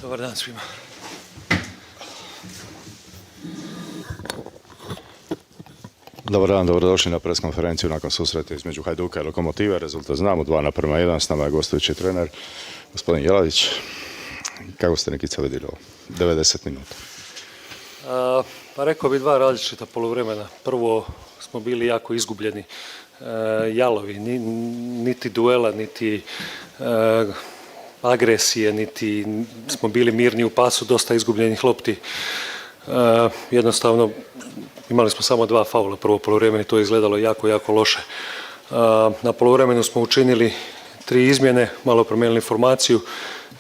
Dobar dan svima. Dobar dan, dobrodošli na pres konferenciju nakon susreta između Hajduka i Lokomotive. Rezultat znamo, 2:1, s nama je gostujući trener, gospodin Jelavić. Kako ste Nikica vidjeli ovo? 90 minuta. Pa rekao bi dva različita poluvremena. Prvo smo bili jako izgubljeni, jalovi, niti duela, niti agresije, niti smo bili mirni u pasu, dosta izgubljenih lopti. Jednostavno, imali smo samo 2 faula prvo poluvremena i to je izgledalo jako, jako loše. Na poluvremenu smo učinili 3 izmjene, malo promijenili formaciju,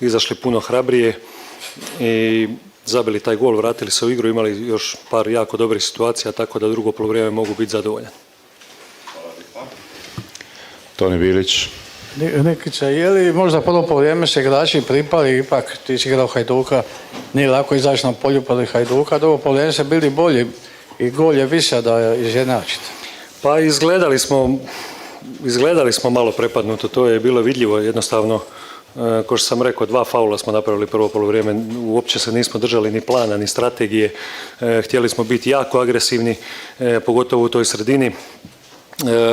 izašli puno hrabrije i zabili taj gol, vratili se u igru, imali još par jako dobrih situacija, tako da drugo poluvrijeme mogu biti zadovoljan. Toni Bilić. Nikica, je li možda prvo poluvrijeme se igrači pripali, ipak ti si igrao Hajduka, nije lako izaći na polju protiv Hajduka, drugo poluvrijeme se bili bolji i gol je više da izjednačite. Pa izgledali smo malo prepadnuto, to je bilo vidljivo, jednostavno, kao što sam rekao, 2 faula smo napravili prvo poluvrijeme, uopće se nismo držali ni plana, ni strategije, htjeli smo biti jako agresivni, pogotovo u toj sredini.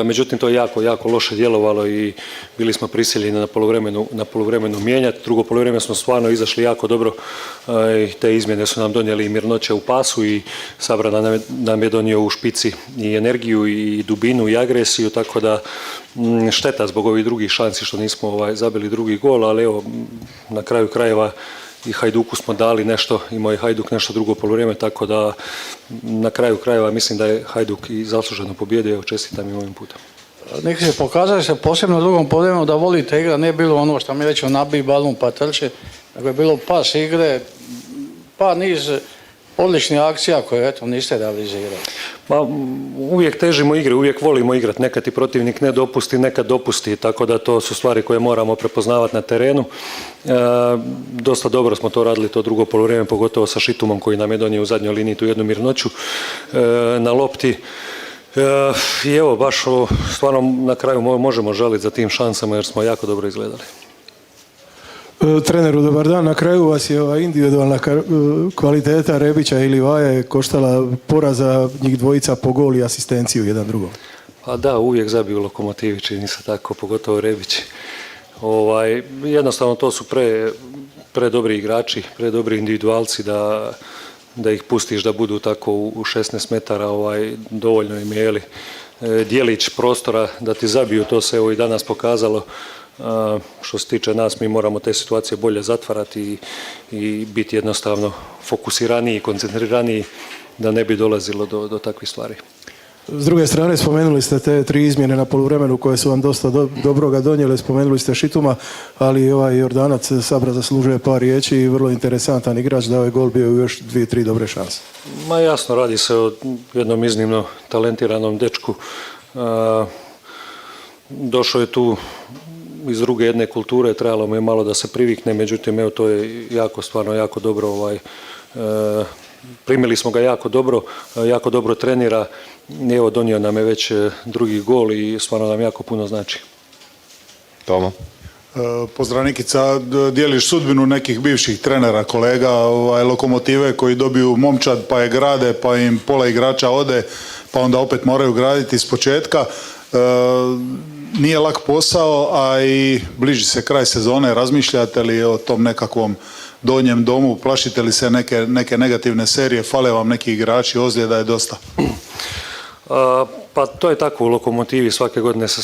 Međutim, to je jako, jako loše djelovalo i bili smo prisiljeni na poluvremenu mijenjati. Drugo poluvrijeme smo stvarno izašli jako dobro i te izmjene su nam donijeli i mirnoće u pasu i Sabrana nam je donio u špici i energiju i dubinu i agresiju, tako da šteta zbog ovih drugih šansi što nismo zabili drugi gol, ali evo, na kraju krajeva i Hajduku smo dali nešto, imao je Hajduk nešto drugo poluvrijeme, tako da na kraju krajeva mislim da je Hajduk i zasluženo pobjedio, čestitam im ovim putem. Neki se pokazali se posebno u drugom poluvremenu da volite igra, nije bilo ono što mi rećemo nabij balon pa trči, nego je bilo pas igre, pa niz odličnih akcija koje eto niste realizirali. Pa uvijek težimo igre, uvijek volimo igrati, nekad ti protivnik ne dopusti, nekad dopusti, tako da to su stvari koje moramo prepoznavati na terenu. Dosta dobro smo to radili to drugo poluvrijeme, pogotovo sa Šitumom koji nam je donio u zadnjoj liniji tu jednu mirnoću na lopti. I evo, baš stvarno na kraju možemo žaliti za tim šansama jer smo jako dobro izgledali. Treneru, dobar dan. Na kraju vas je ova individualna kvaliteta Rebića i Livaje koštala poraza njih dvojica po gol i asistenciju jedan drugom. Pa da, uvijek zabiju Lokomotivi, čini se tako, pogotovo Rebić. Jednostavno to su predobri igrači, predobri individualci da ih pustiš da budu tako u 16 metara, dovoljno im je dijelić prostora da ti zabiju, to se evo i danas pokazalo. Što se tiče nas, mi moramo te situacije bolje zatvarati i biti jednostavno fokusiraniji, koncentriraniji da ne bi dolazilo do takvih stvari. S druge strane, spomenuli ste te 3 izmjene na poluvremenu koje su vam dosta dobroga donijele, spomenuli ste Šituma, ali ovaj Jordanac Sabra zaslužuje par riječi i vrlo interesantan igrač, da ovaj gol bio još 2-3 dobre šanse. Ma jasno, radi se o jednom iznimno talentiranom dečku. Došao je tu iz druge jedne kulture, trebalo mu je malo da se privikne, međutim, evo, to je stvarno jako dobro, primili smo ga jako dobro trenira, evo, donio nam je već drugi gol i stvarno nam jako puno znači. Tomo. Pozdrav Nikica, dijeliš sudbinu nekih bivših trenera, kolega Lokomotive koji dobiju momčad pa je grade, pa im pola igrača ode, pa onda opet moraju graditi iz početka. Nije lak posao, a i bliži se kraj sezone. Razmišljate li o tom nekakvom donjem domu? Plašite li se neke negativne serije? Fale vam neki igrači, ozljeda je dosta? Pa to je tako u Lokomotivi, svake godine se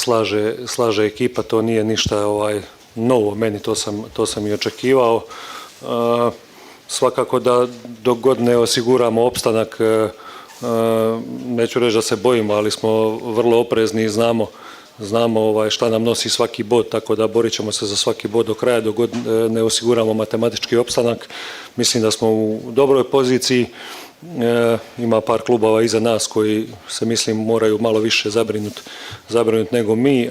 slaže ekipa, to nije ništa novo meni, to sam i očekivao. Svakako da dok god ne osiguramo opstanak, neću reći da se bojimo, ali smo vrlo oprezni i znamo šta nam nosi svaki bod, tako da borit ćemo se za svaki bod do kraja dok god ne osiguramo matematički opstanak. Mislim da smo u dobroj poziciji, ima par klubova iza nas koji se mislim moraju malo više zabrinut nego mi.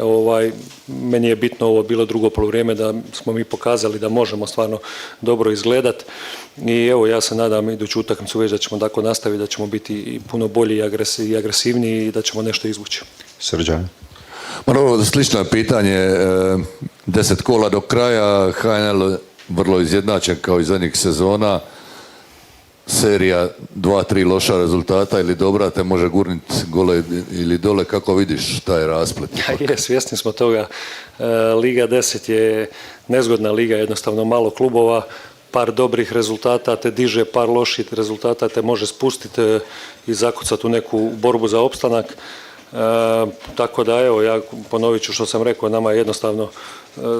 Meni je bitno ovo bilo drugo poluvrijeme da smo mi pokazali da možemo stvarno dobro izgledat i evo ja se nadam iduću utakmicu već da ćemo tako nastaviti, da ćemo biti puno bolji i agresivniji i da ćemo nešto izvući. Srđan. Slično pitanje, 10 kola do kraja, HNL vrlo izjednačen kao i zadnjih sezona. Serija 2-3 loša rezultata ili dobra te može gurniti gole ili dole, kako vidiš taj rasplet? Je, svjesni smo toga. Liga 10 je nezgodna liga, jednostavno malo klubova, par dobrih rezultata te diže, par loših rezultata te može spustiti i zakucati u neku borbu za opstanak. Tako da evo, ja ponovit ću što sam rekao, nama je jednostavno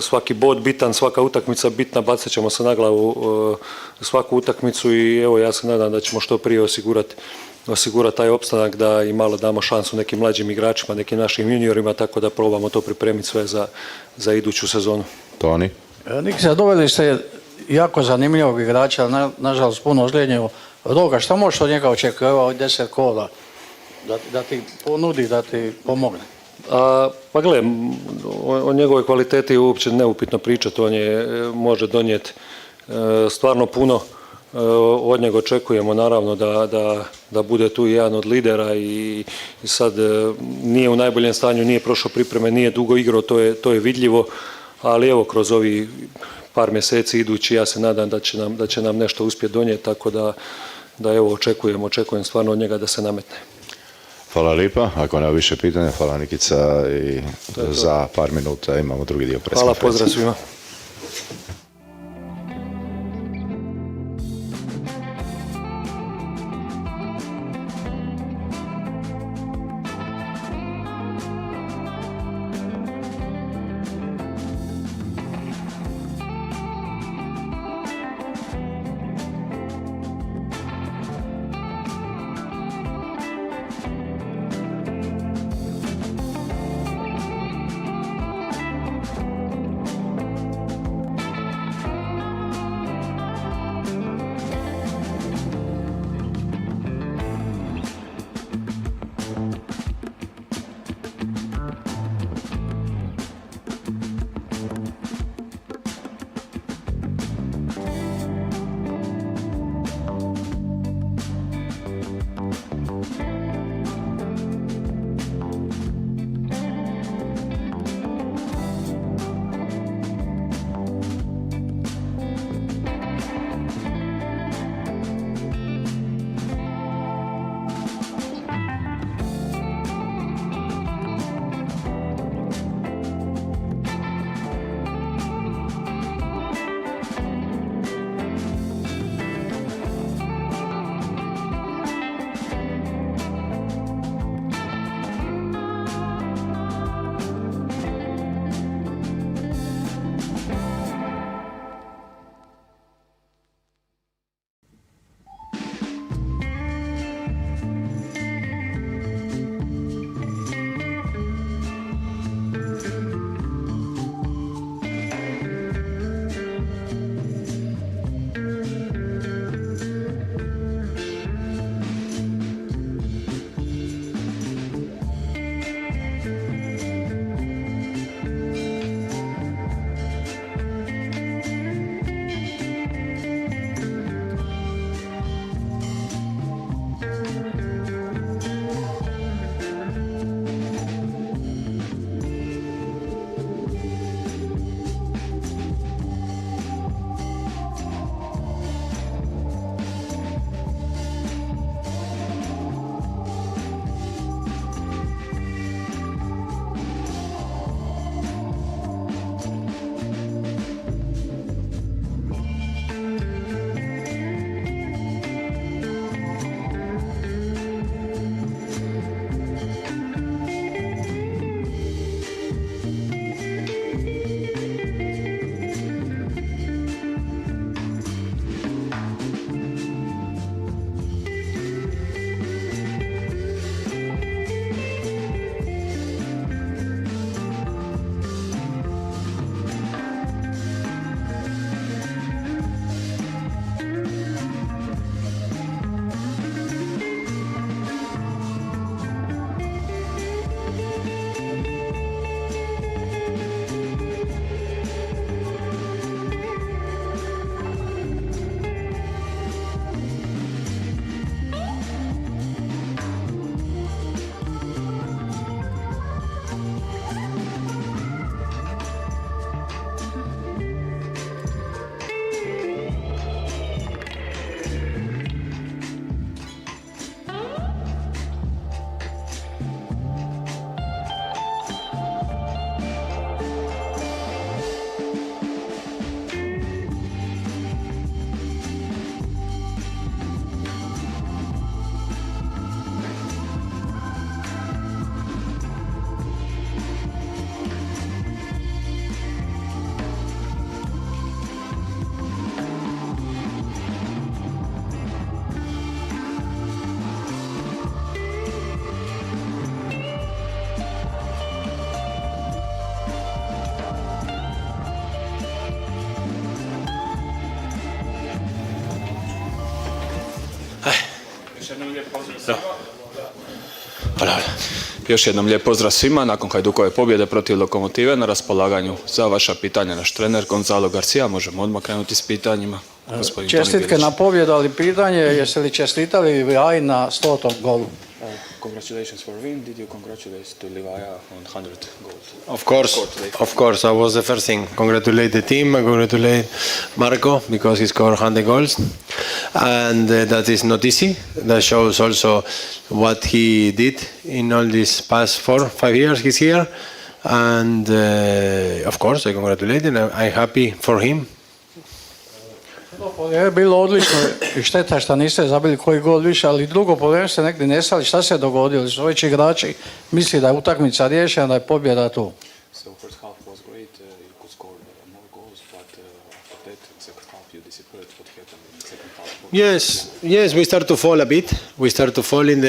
svaki bod bitan, svaka utakmica bitna, bacat ćemo se na glavu svaku utakmicu i evo ja se nadam da ćemo što prije osigurati taj opstanak, da i malo damo šansu nekim mlađim igračima, nekim našim juniorima, tako da probamo to pripremiti sve za iduću sezonu. Toni? Nikica, doveli ste jako zanimljivog igrača, nažalost puno ozlijeđenog Roga. Šta možeš od njega očekivati od 10 kola? Da ti ponudi, da ti pomogne? Pa gle, o njegovoj kvaliteti je uopće neupitno pričati, on može donijeti stvarno puno. Od njega očekujemo naravno da bude tu jedan od lidera i sad nije u najboljem stanju, nije prošao pripreme, nije dugo igrao, to je vidljivo, ali evo kroz ovi par mjeseci idući ja se nadam da će nam nešto uspjeti donijeti, tako da evo očekujem stvarno od njega da se nametne. Hvala lijepa. Ako nema više pitanja, hvala Nikica i za par minuta imamo drugi dio press konferencije. Hvala, pozdrav svima. Još jednom lijep pozdrav svima. Nakon Hajdukove pobjede protiv Lokomotive na raspolaganju za vaša pitanja naš trener 𝗛𝗏𝗧𝗩 možemo odmah krenuti s pitanjima. Čestitke na pobjedu, ali pitanje jeste li čestitali Livaji na 100. golu? Congratulations for win. Did you congratulate to Livaja on 100 goals? Of course. That was the first thing. Congratulate the team. I congratulate Marco because he scored 100 goals, and that is not easy. That shows also what he did in all these past 4-5 years he's here, and of course I congratulate him. I'm happy for him. Je bilo odlično i šteta što niste zabili koji gol više, ali drugo polovreme ste negdje nestali. Šta se dogodilo? Su već igrači misli da je utakmica riješena, da je pobjeda tu. So first half was great. You could score more goals, but after that, second half you disappeared. What happened in the second half? Yes, we start to fall a bit. We start to fall in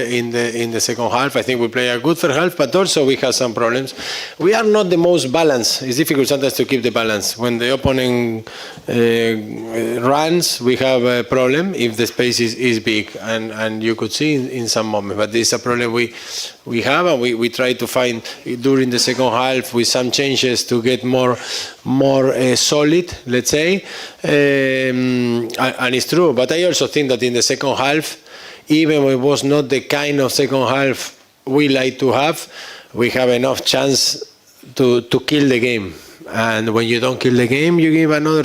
the second half. I think we play a good first half, but also we have some problems. We are not the most balanced. It's difficult sometimes to keep the balance. When the opponent runs, we have a problem if the space is big, and you could see in some moments. But this is a problem we have, and we try to find during the second half with some changes to get more solid, let's say. And it's true, but I also think that in the second half, even if it was not the kind of second half we like to have, we have enough chance to kill the game. And when you don't kill the game, you give another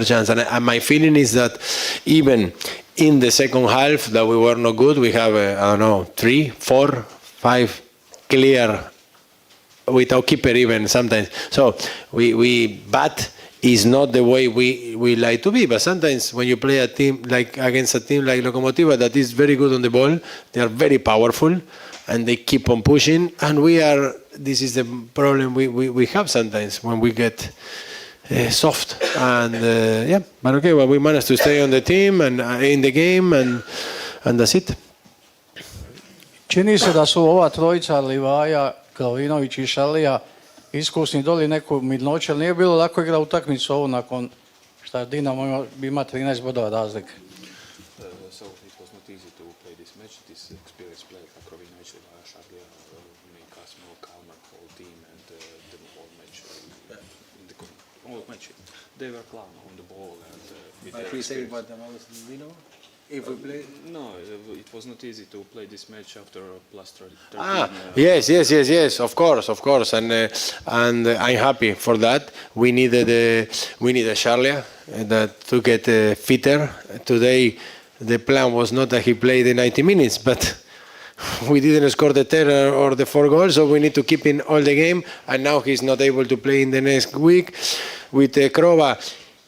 chance. And my feeling is that even in the second half that we were not good, we have, 3, 4, 5 clear without keeper even sometimes. So but is not the way we like to be. But sometimes when you play a team against a team like Lokomotiva that is very good on the ball, they are very powerful and they keep on pushing. And this is the problem we have sometimes when we get soft. And but okay, well, we managed to stay on the team and in the game, and that's it. Čini se da su ova trojica Livaja, Krovinović i Šalija iskusni doli neku mirnoću, ali nije bilo lako igra utakmicu ovu nakon što Dinamo ima 13 bodova razlike. So it was not easy to play this match. This experienced player, Krovinović, Livaja, Šarlija, make us more calmer whole team and the whole match. Whole match, they were calm on the ball and with their experience. If we play? No, it was not easy to play this match after +13. Yes, of course, and I'm happy for that. We needed a Charlia that to get fitter. Today, the plan was not that he played the 90 minutes, but we didn't score the 10 or the 4 goals, so we need to keep in all the game. And now he's not able to play in the next week with Krova.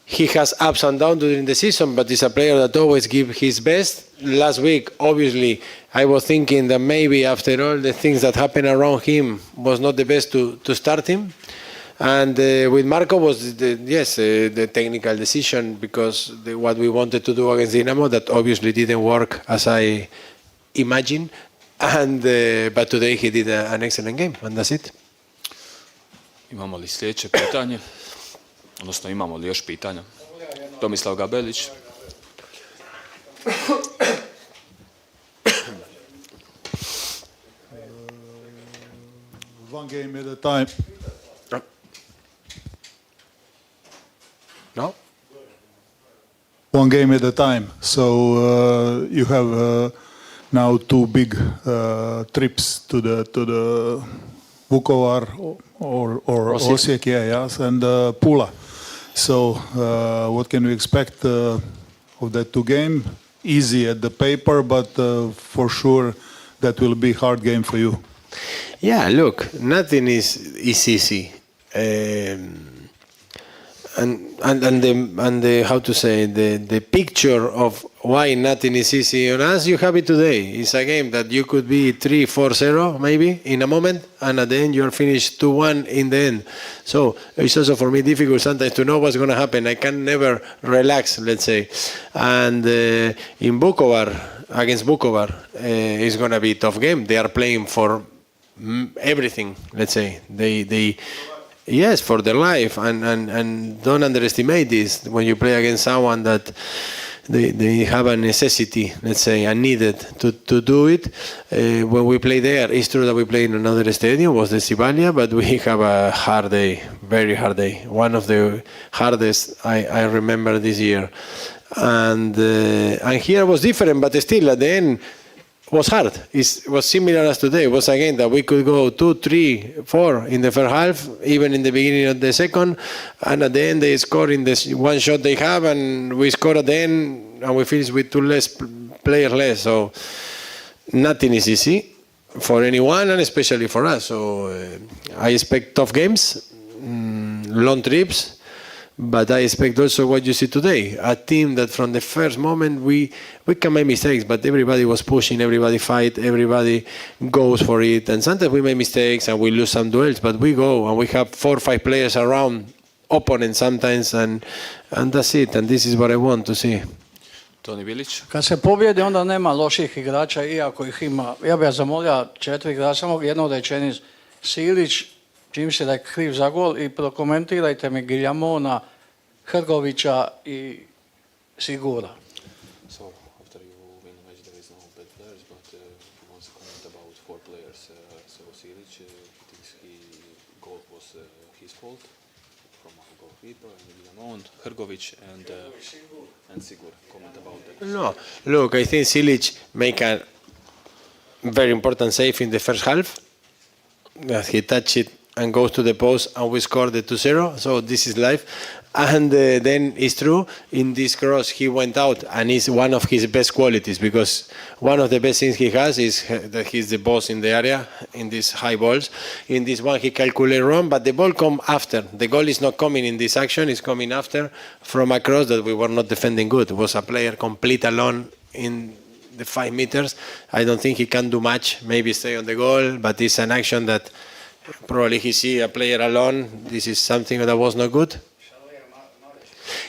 He has ups and downs during the season, but he's a player that always gives his best. Last week, obviously, I was thinking that maybe after all the things that happened around him was not the best to start him. And with Marco was the technical decision because what we wanted to do against Dinamo that obviously didn't work as I imagined. And but today he did an excellent game, and that's it. Imamo li sljedeće pitanje? Odnosno, imamo li još pitanja? Tomislav Gabelić. One game at a time. No? One game at a time. So you have now 2 big trips to the Vukovar or Osijek, and Pula. So what can we expect of that 2 game? Easy at the paper, but for sure that will be hard game for you. Yeah, look, nothing is easy. And the how to say the picture of why nothing is easy on us, you have it today. It's a game that you could be 3-4-0 maybe in a moment, and at the end you're finished 2-1 in the end. So it's also for me difficult sometimes to know what's going to happen. I can never relax, let's say. And in Vukovar, against Vukovar, it's going to be a tough game. They are playing for everything, let's say. They yes, for their life, and don't underestimate this when you play against someone that they have a necessity, let's say, and needed to do it. When we play there, it's true that we play in another stadium, was the 𝗛𝗏𝗯, but we have a hard day, very hard day. One of the hardest I remember this year. And here was different, but still at the end was hard. It was similar as today. It was again that we could go 2, 3, 4 in the first half, even in the beginning of the second, and at the end they score in this one shot they have, and we score at the end, and we finish with 2 less players less. So nothing is easy for anyone, and especially for us. So I expect tough games, long trips. But I expect also what you see today, a team that from the first moment we can make mistakes, but everybody was pushing, everybody fight, everybody goes for it. And sometimes we make mistakes and we lose some duels, but we go and we have 4 or 5 players around opponents sometimes, and that's it. And this is what I want to see. Toni Bilić. Kad se pobjede, onda nema loših igrača, iako ih ima. Ja bih zamolio 4 igrača, samo jednu rečenicu. Silić, čim se da je kriv za gol, i prokomentirajte mi 𝗛𝗏𝗯a, Hrgovića i Sigura. So after you win a match, there is no bad players, but he wants to comment about 4 players. So Silić, he thinks goal was his fault from a goalkeeper, and 𝗛𝗏𝗯, Hrgović and Sigur. Comment about that. No, look, I think Silić make a very important save in the first half. He touched it and goes to the post, and we scored the 2-0. So this is life. And then it's true, in this cross he went out, and it's one of his best qualities, because one of the best things he has is that he's the boss in the area, in these high balls. In this one he calculated wrong, but the ball come after. The goal is not coming in this action, it's coming after from a cross that we were not defending good. It was a player complete alone in the 5 meters. I don't think he can do much, maybe stay on the goal, but it's an action that probably he see a player alone. This is something that was not good.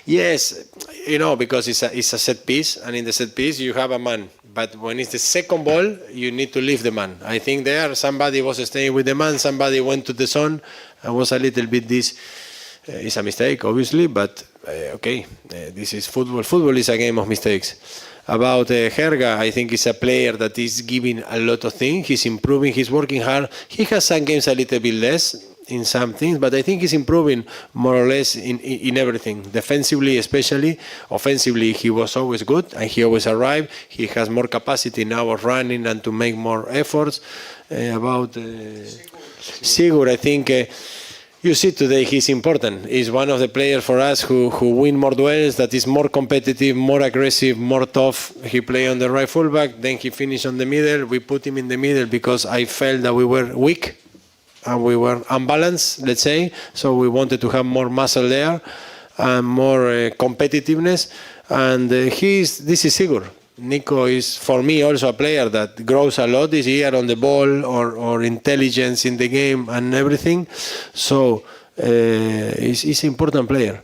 Yes, because it's a set piece, and in the set piece you have a man. But when it's the second ball, you need to leave the man. I think there somebody was staying with the man, somebody went to the zone, and was a little bit this. It's a mistake, obviously, but okay, this is football. Football is a game of mistakes. About Herga, I think he's a player that is giving a lot of things. He's improving, he's working hard. He has some games a little bit less in some things, but I think he's improving more or less in everything. Defensively, especially. Offensively, he was always good, and he always arrived. He has more capacity now of running and to make more efforts. About Sigur, I think you see today he's important. He's one of the players for us who win more duels, that is more competitive, more aggressive, more tough. He played on the right fullback, then he finished on the middle. We put him in the middle because I felt that we were weak and we were unbalanced, let's say. So we wanted to have more muscle there and more competitiveness. And this is Sigur. Nico is, for me, also a player that grows a lot this year on the ball or intelligence in the game and everything. So he's an important player.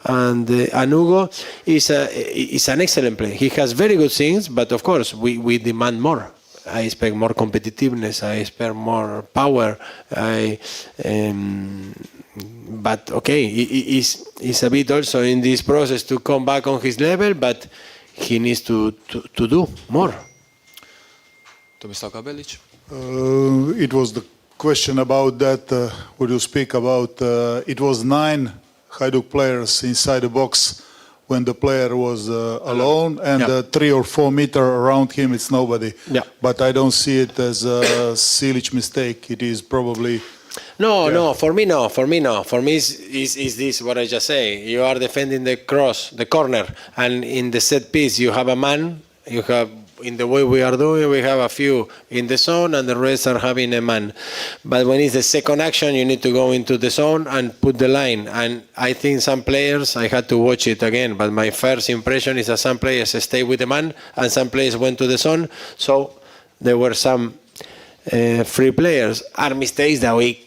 And Hugo is an excellent player. He has very good things, but of course we demand more. I expect more competitiveness. I expect more power. But okay, he's a bit also in this process to come back on his level, but he needs to do more. Tomislav Kabelić. It was the question about that, would you speak about, it was 9 Hajduk players inside the box when the player was alone, and 3 or 4 meters around him, it's nobody. Yeah. But I don't see it as a Silić mistake. It is probably... No, for me, no. For me, is this what I just say. You are defending the cross, the corner, and in the set piece you have a man. You have, in the way we are doing, we have a few in the zone, and the rest are having a man. But when it's the second action, you need to go into the zone and put the line. And I think some players, I had to watch it again, but my first impression is that some players stay with the man, and some players went to the zone. So there were some free players. Are mistakes that we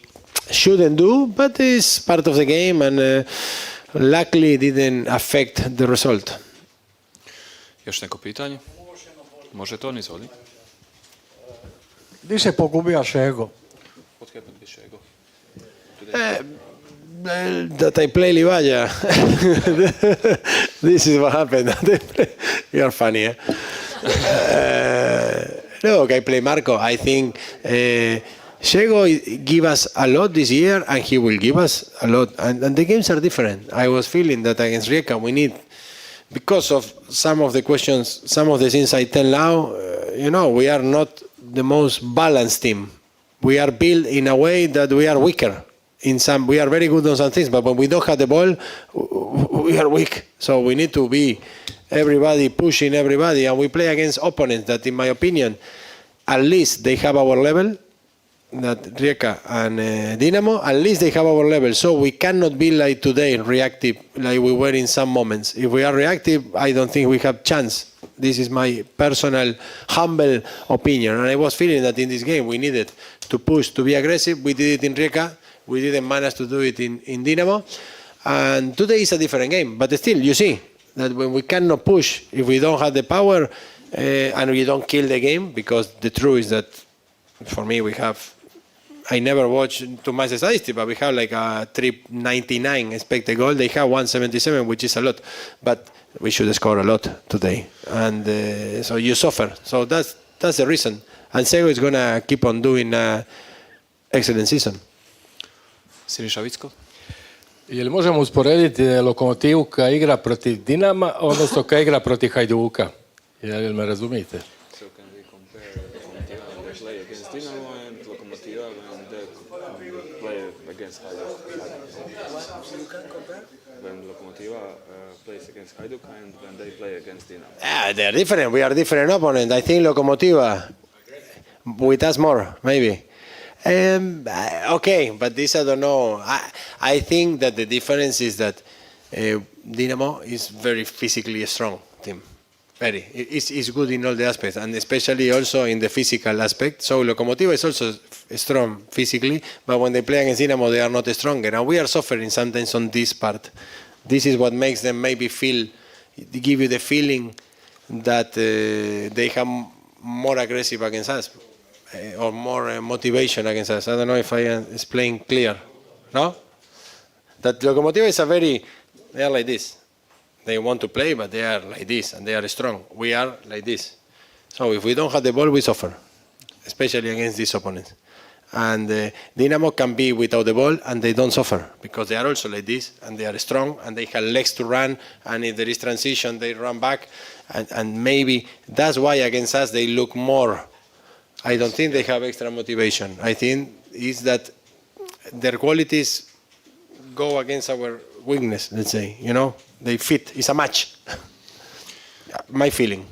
shouldn't do, but it's part of the game, and luckily it didn't affect the result. Još neko pitanje? Može to, izvoli. Di se pogubija Šego? What happened with Šego? That I play 𝗛𝗏𝗯. This is what happened. You're funny, eh? Look, I play Marco. I think Gsego give us a lot this year, and he will give us a lot. And the games are different. I was feeling that against Rijeka we need, because of some of the questions, some of the things I tell now, we are not the most balanced team. We are built in a way that we are weaker. We are very good on some things, but when we don't have the ball, we are weak. So we need to be everybody pushing everybody, and we play against opponents that, in my opinion, at least they have our level, that Rijeka and Dinamo, at least they have our level. So we cannot be like today, reactive, like we were in some moments. If we are reactive, I don't think we have chance. This is my personal, humble opinion. And I was feeling that in this game we needed to push, to be aggressive. We did it in Rijeka. We didn't manage to do it in Dinamo. And today is a different game. But still, you see that when we cannot push, if we don't have the power and we don't kill the game, because the truth is that for me I never watch too much statistics, but we have like a 399 expected goal. They have 177, which is a lot. But we should score a lot today. And so you suffer. So that's the reason. And Gsego is going to keep on doing an excellent season. Siniša Vicko. Jel možemo usporediti Lokomotivu koja igra protiv Dinama, odnosno koja igra protiv Hajduka? Jel me razumijete? So can we compare Lokomotiva when they play against Dinamo and Lokomotiva when they play against Hajduk? You can compare? When Lokomotiva plays against Hajduk and when they play against Dinamo. They're different. We are different opponents. I think Lokomotiva with us more, maybe. Okay, but this I don't know. I think that the difference is that Dinamo is very physically strong team. Very. It's good in all the aspects, and especially also in the physical aspect. So Lokomotiva is also strong physically, but when they play against Dinamo, they are not stronger. And we are suffering sometimes on this part. This is what makes them maybe give you the feeling that they have more aggressive against us. Or more motivation against us. I don't know if I explain clear. No? That Lokomotiva is they are like this. They want to play, but they are like this, and they are strong. We are like this. So if we don't have the ball, we suffer, especially against these opponents. And Dinamo can be without the ball, and they don't suffer, because they are also like this, and they are strong, and they have legs to run, and if there is transition, they run back. And maybe that's why against us they look more. I don't think they have extra motivation. I think it's that their qualities go against our weakness, let's say. They fit. It's a match. My feeling.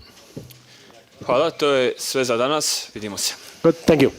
Hvala, to je sve za danas. Vidimo se. Good, thank you.